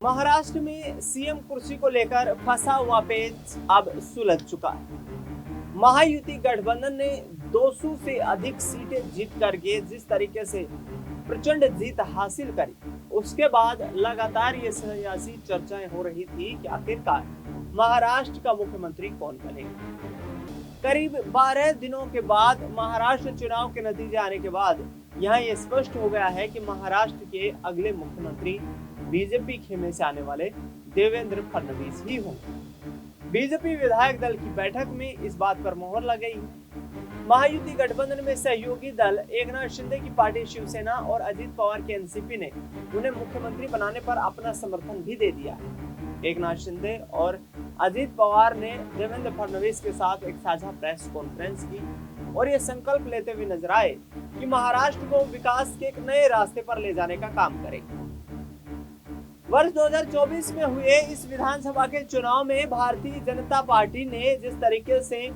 महाराष्ट्र में सीएम कुर्सी को लेकर फंसा हुआ पेच अब सुलझ चुका है। महायुति गठबंधन ने 200 से अधिक सीटें जीत करके जिस तरीके से प्रचंड जीत हासिल करी, उसके बाद लगातार ये सियासी चर्चाएं हो रही थी कि आखिरकार महाराष्ट्र का मुख्यमंत्री कौन बनेगा। करीब 12 दिनों के बाद महाराष्ट्र चुनाव के नतीजे आने के बाद यहाँ ये स्पष्ट हो गया है कि महाराष्ट्र के अगले मुख्यमंत्री बीजेपी खेमे से आने वाले देवेंद्र फडणवीस ही होंगे। बीजेपी विधायक दल की बैठक में इस बात पर मोहर लग गई है। महायुति गठबंधन में सहयोगी दल एकनाथ शिंदे की पार्टी शिवसेना और अजित पवार की एनसीपी ने उन्हें मुख्यमंत्री बनाने पर अपना समर्थन भी दे दिया है। एकनाथ शिंदे और अजित पवार ने देवेंद्र फडणवीस के साथ एक साझा प्रेस कॉन्फ्रेंस की और ये संकल्प लेते हुए नजर आए कि महाराष्ट्र को विकास के एक नए रास्ते पर ले जाने का काम करेंगे। वर्ष 2024 में हुए इस विधानसभा के चुनाव में भारतीय जनता पार्टी ने जिस तरीके से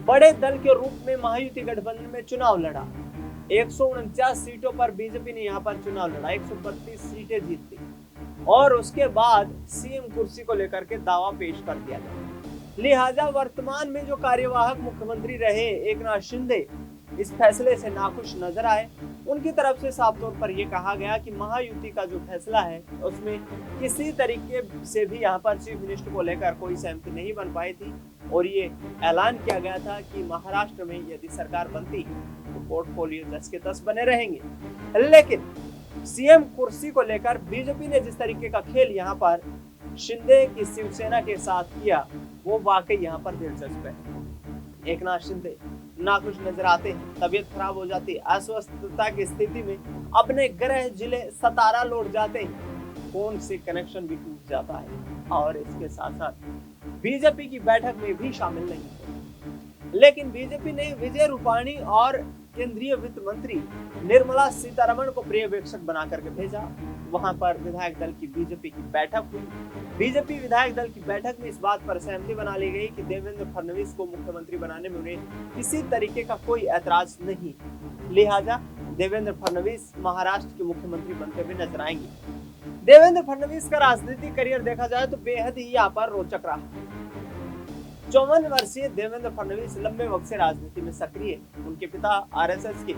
बड़े दल के रूप में महायुति गठबंधन में चुनाव लड़ा, 149 सीटों पर बीजेपी ने यहाँ पर चुनाव लड़ा, 132 सीटें जीती और उसके बाद सीएम कुर्सी को लेकर के दावा पेश कर दिया गया। लिहाजा वर्तमान में जो कार्यवाहक मुख्यमंत्री रहे एकनाथ शिंदे इस फैसले से नाखुश नजर आए। उनकी तरफ से साफ तौर पर यह कहा गया कि महायुति का जो फैसला है उसमें किसी तरीके से भी यहाँ पर चीफ मिनिस्टर को लेकर कोई सहमति नहीं बन पाई थी और ये ऐलान किया गया था कि महाराष्ट्र में यदि सरकार बनती तो पोर्टफोलियो 10 के 10 बने रहेंगे। लेकिन सीएम कुर्सी को लेकर बीजेपी ने जिस तरीके का खेल यहाँ पर शिंदे की शिवसेना के साथ किया वो वाकई यहाँ पर दिलचस्प है। एकनाथ शिंदे नाखुश नजर आते हैं, तबीयत खराब हो जाती है, अस्वस्थता की स्थिति में अपने गृह जिले सतारा लौट जाते हैं, फोन से कनेक्शन भी टूट जाता है और इसके साथ साथ बीजेपी की बैठक में भी शामिल नहीं होते। लेकिन बीजेपी ने विजय रूपाणी और केंद्रीय वित्त मंत्री निर्मला सीतारमण को पर्यवेक्षक बना करके भेजा। वहां पर विधायक दल की बीजेपी की बैठक हुई। बीजेपी विधायक दल की बैठक में इस बात पर सहमति बना ली गई कि देवेंद्र फडणवीस को मुख्यमंत्री बनाने में उन्हें किसी तरीके का कोई ऐतराज नहीं, लिहाजा देवेंद्र फडणवीस महाराष्ट्र के मुख्यमंत्री बनते हुए नजर आएंगे। देवेंद्र फडणवीस का राजनीतिक करियर देखा जाए तो बेहद ही यहाँ पर रोचक रहा। 54 वर्षीय देवेंद्र फडणवीस लंबे वक्त से राजनीति में सक्रिय। उनके पिता आरएसएस के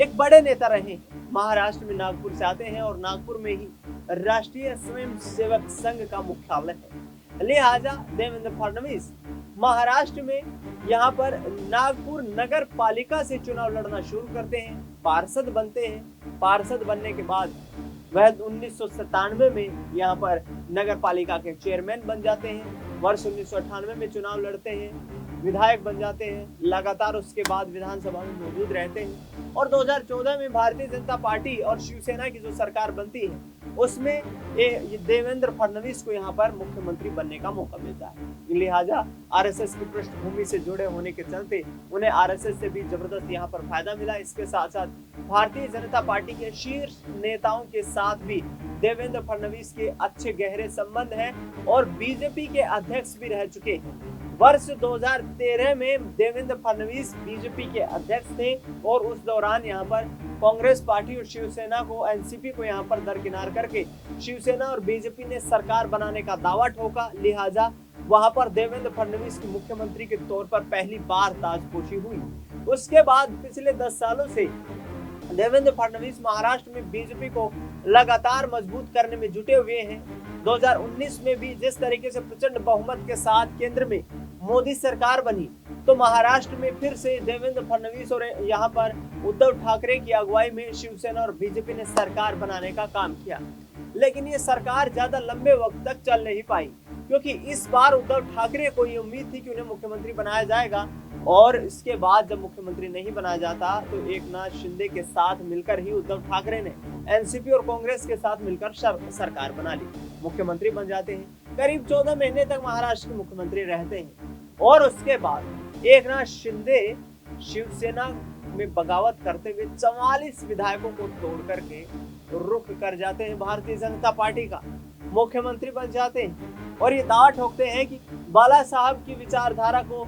एक बड़े नेता रहे। महाराष्ट्र में नागपुर से आते हैं और नागपुर में ही राष्ट्रीय स्वयंसेवक संघ का मुख्यालय है। लिहाजा देवेंद्र फडणवीस महाराष्ट्र में यहाँ पर नागपुर नगर पालिका से चुनाव लड़ना शुरू करते हैं, पार्षद बनते हैं। पार्षद बनने के बाद वह 1997 में यहाँ पर नगर पालिका के चेयरमैन बन जाते हैं। वर्ष 1998 में चुनाव लड़ते हैं, विधायक बन जाते हैं, लगातार उसके बाद विधानसभा में मौजूद रहते हैं और 2014 में भारतीय जनता पार्टी और शिवसेना की जो सरकार बनती है उसमें देवेंद्र फडणवीस को यहाँ पर मुख्यमंत्री बनने का मौका मिलता है। लिहाजा आरएसएस की पृष्ठभूमि से जुड़े होने के चलते उन्हें आरएसएस से भी जबरदस्त यहाँ पर फायदा मिला। इसके साथ साथ भारतीय जनता पार्टी के शीर्ष नेताओं के साथ भी देवेंद्र फडणवीस के अच्छे गहरे संबंध हैं और बीजेपी के अध्यक्ष भी रह चुके हैं। वर्ष 2013 में देवेंद्र फडणवीस बीजेपी के अध्यक्ष थे और उस दौरान यहाँ पर कांग्रेस पार्टी और शिवसेना को एनसीपी को यहाँ पर दरकिनार करके शिवसेना और बीजेपी ने सरकार बनाने का दावा ठोका। लिहाजा वहां पर देवेंद्र फडणवीस की मुख्यमंत्री के तौर पर पहली बार ताजपोशी हुई। उसके बाद पिछले 10 सालों से देवेंद्र फडणवीस महाराष्ट्र में बीजेपी को लगातार मजबूत करने में जुटे हुए हैं। 2019 में भी जिस तरीके से प्रचंड बहुमत के साथ केंद्र में मोदी सरकार बनी तो महाराष्ट्र में फिर से देवेंद्र फडणवीस और यहाँ पर उद्धव ठाकरे की अगुवाई में शिवसेना और बीजेपी ने सरकार बनाने का काम किया। लेकिन ये सरकार ज्यादा लंबे वक्त तक चल नहीं पाई क्योंकि इस बार उद्धव ठाकरे को ये उम्मीद थी कि उन्हें मुख्यमंत्री बनाया जाएगा और इसके बाद जब मुख्यमंत्री नहीं बनाया जाता तो एकनाथ शिंदे के साथ मिलकर ही उद्धव ठाकरे ने एनसीपी और कांग्रेस के साथ मिलकर सरकार बना ली, मुख्यमंत्री बन जाते हैं। करीब 14 महीने तक महाराष्ट्र के मुख्यमंत्री रहते हैं और उसके बाद एकनाथ शिंदे शिवसेना में बगावत करते हुए 44 विधायकों को तोड़ करके रुख कर जाते हैं भारतीय जनता पार्टी का, मुख्यमंत्री बन जाते हैं और ये दावा ठोकते हैं कि बाला साहब की विचारधारा को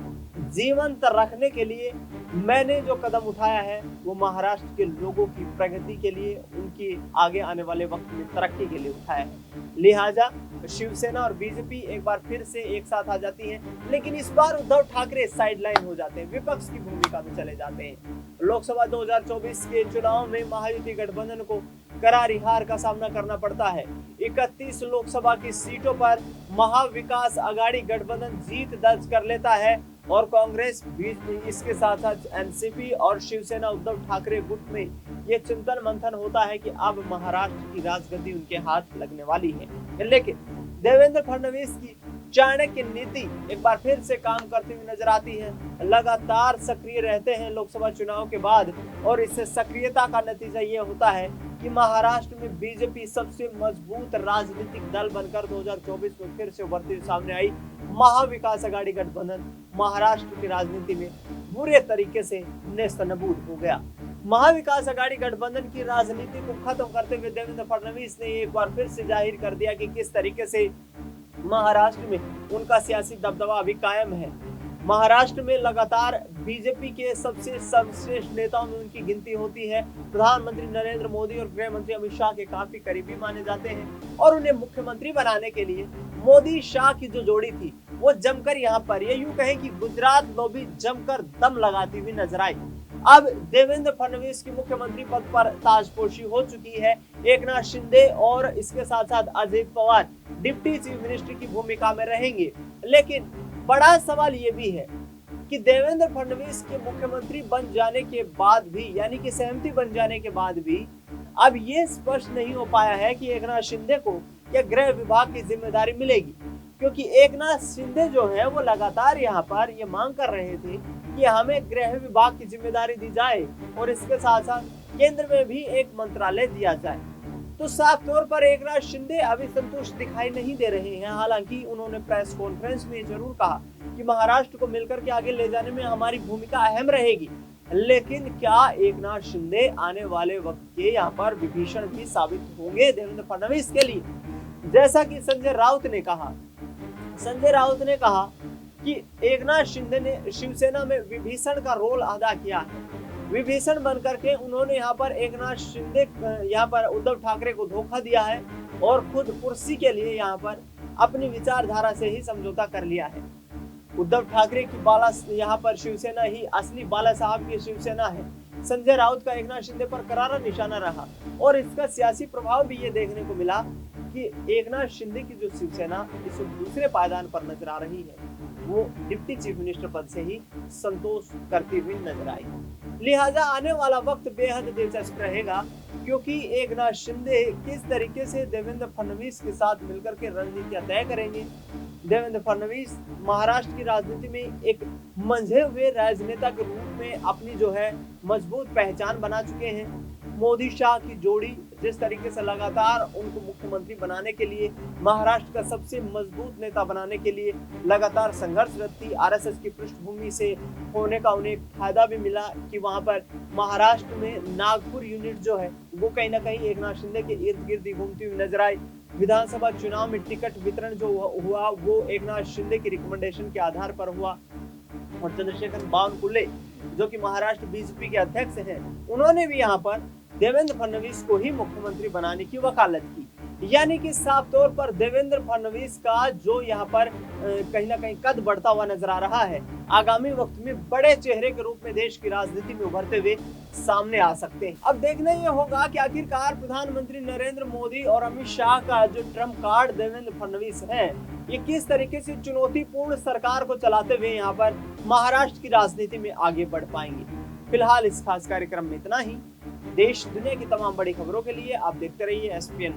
जीवंत रखने के लिए मैंने जो कदम उठाया है वो महाराष्ट्र के लोगों की प्रगति के लिए, उनकी आगे आने वाले वक्त में तरक्की के लिए उठाया है। लिहाजा शिवसेना और बीजेपी एक बार फिर से एक साथ आ जाती हैं, लेकिन इस बार उद्धव ठाकरे साइडलाइन हो जाते हैं, विपक्ष की भूमिका में चले जाते हैं। लोकसभा 2024 के चुनाव में महायुति गठबंधन को करारी हार का सामना करना पड़ता है। 31 लोकसभा की सीटों पर महाविकास आघाड़ी गठबंधन जीत दर्ज कर लेता है और कांग्रेस बीच इसके साथ साथ एनसीपी और शिवसेना उद्धव ठाकरे गुट में ये चिंतन मंथन होता है कि अब महाराष्ट्र की राजगद्दी उनके हाथ लगने वाली है। लेकिन देवेंद्र फडणवीस की चाणक्य नीति एक बार फिर से काम करती हुई नजर आती है। लगातार सक्रिय रहते हैं लोकसभा चुनाव के बाद और इससे सक्रियता का नतीजा ये होता है कि महाराष्ट्र में बीजेपी सबसे मजबूत राजनीतिक दल बनकर 2024 में फिर से उभरती हुई सामने आई। महाविकास आघाड़ी गठबंधन महाराष्ट्र की राजनीति में बुरे तरीके से नेस्तनाबूद हो गया। महाविकास आघाड़ी गठबंधन की राजनीति को खत्म करते हुए देवेंद्र फडणवीस ने एक बार फिर से जाहिर कर दिया कि किस तरीके से महाराष्ट्र में उनका सियासी दबदबा अभी कायम है। महाराष्ट्र में लगातार बीजेपी के सबसे सर्वश्रेष्ठ नेताओं में उनकी गिनती होती है। प्रधानमंत्री नरेंद्र मोदी और गृह मंत्री अमित शाह के काफी करीबी माने जाते हैं और उन्हें मुख्यमंत्री बनाने के लिए मोदी शाह की जो जोड़ी थी वो जमकर यहाँ पर ये यूं कहें कि गुजरात लॉबी जमकर दम लगाती हुई नजर आई। अब देवेंद्र फडणवीस की मुख्यमंत्री पद पर ताजपोशी हो चुकी है। एकनाथ शिंदे और इसके साथ साथ Ajit Pawar deputy chief minister की भूमिका में रहेंगे। लेकिन बड़ा सवाल ये भी है कि देवेंद्र फडणवीस के मुख्यमंत्री बन जाने के बाद भी, यानी कि सहमति बन जाने के बाद भी अब ये स्पष्ट नहीं हो पाया है कि एकनाथ शिंदे को या गृह विभाग की जिम्मेदारी मिलेगी, क्योंकि एकनाथ शिंदे जो है वो लगातार यहाँ पर ये मांग कर रहे थे कि हमें गृह विभाग की जिम्मेदारी दी जाए और इसके साथ साथ केंद्र में भी एक मंत्रालय दिया जाए। तो साफ तौर पर एकनाथ शिंदे अभी संतुष्ट दिखाई नहीं दे रहे हैं। हालांकि उन्होंने प्रेस कॉन्फ्रेंस में जरूर कहा कि महाराष्ट्र को मिलकर के आगे ले जाने में हमारी भूमिका अहम रहेगी। लेकिन क्या एकनाथ शिंदे आने वाले वक्त के यहाँ पर विभीषण भी साबित होंगे देवेंद्र फडणवीस के लिए? जैसा कि संजय राउत ने कहा कि एकनाथ शिंदे ने शिवसेना में विभीषण का रोल अदा किया है। विभीषण बनकर के उन्होंने यहाँ पर एकनाथ शिंदे यहाँ पर उद्धव ठाकरे को धोखा दिया है और खुद कुर्सी के लिए यहाँ पर अपनी विचारधारा से ही समझौता कर लिया है। उद्धव ठाकरे की बाला यहाँ पर शिवसेना ही असली बाला साहब की शिवसेना है। संजय राउत का एकनाथ शिंदे पर करारा निशाना रहा और इसका सियासी प्रभाव भी ये देखने को मिला कि एकनाथ शिंदे की जो शिवसेना इस दूसरे पायदान पर नजर आ रही है वो डिप्टी चीफ मिनिस्टर पद से ही संतोष करती हुई नजर आई। लिहाजा आने वाला वक्त बेहद दिलचस्प रहेगा, क्योंकि एकनाथ शिंदे किस तरीके से देवेंद्र फडणवीस के साथ मिलकर के रणनीतियां तय करेंगे। देवेंद्र फडणवीस महाराष्ट्र की राजनीति में एक मंझे हुए राजनेता के रूप में अपनी जो है मजबूत पहचान बना चुके हैं। मोदी शाह की जोड़ी जिस तरीके से लगातार उनको मुख्यमंत्री बनाने के लिए, महाराष्ट्र का सबसे मजबूत नेता बनाने के लिए लगातार संघर्षरत थी। आरएसएस की पृष्ठभूमि से होने का उन्हें फायदा भी मिला कि वहां पर महाराष्ट्र में नागपुर यूनिट जो है वो कहीं ना कहीं एकनाथ शिंदे के इर्द गिर्द घूमती हुई नजर आई। विधानसभा चुनाव में टिकट वितरण जो हुआ वो एकनाथ शिंदे की रिकमेंडेशन के आधार पर हुआ और चंद्रशेखर बावनकुले जो कि महाराष्ट्र बीजेपी के अध्यक्ष हैं, उन्होंने भी यहाँ पर देवेंद्र फडणवीस को ही मुख्यमंत्री बनाने की वकालत की। यानी कि साफ तौर पर देवेंद्र फडणवीस का जो यहाँ पर कहीं ना कहीं कद बढ़ता हुआ नजर आ रहा है, आगामी वक्त में बड़े चेहरे के रूप में देश की राजनीति में उभरते हुए सामने आ सकते हैं। अब देखना ये होगा कि आखिरकार प्रधानमंत्री नरेंद्र मोदी और अमित शाह का जो ट्रम्प कार्ड देवेंद्र फडणवीस है, ये किस तरीके से चुनौतीपूर्ण सरकार को चलाते हुए यहाँ पर महाराष्ट्र की राजनीति में आगे बढ़ पाएंगे। फिलहाल इस खास कार्यक्रम में इतना ही। देश दुनिया की तमाम बड़ी खबरों के लिए आप देखते रहिए SPN।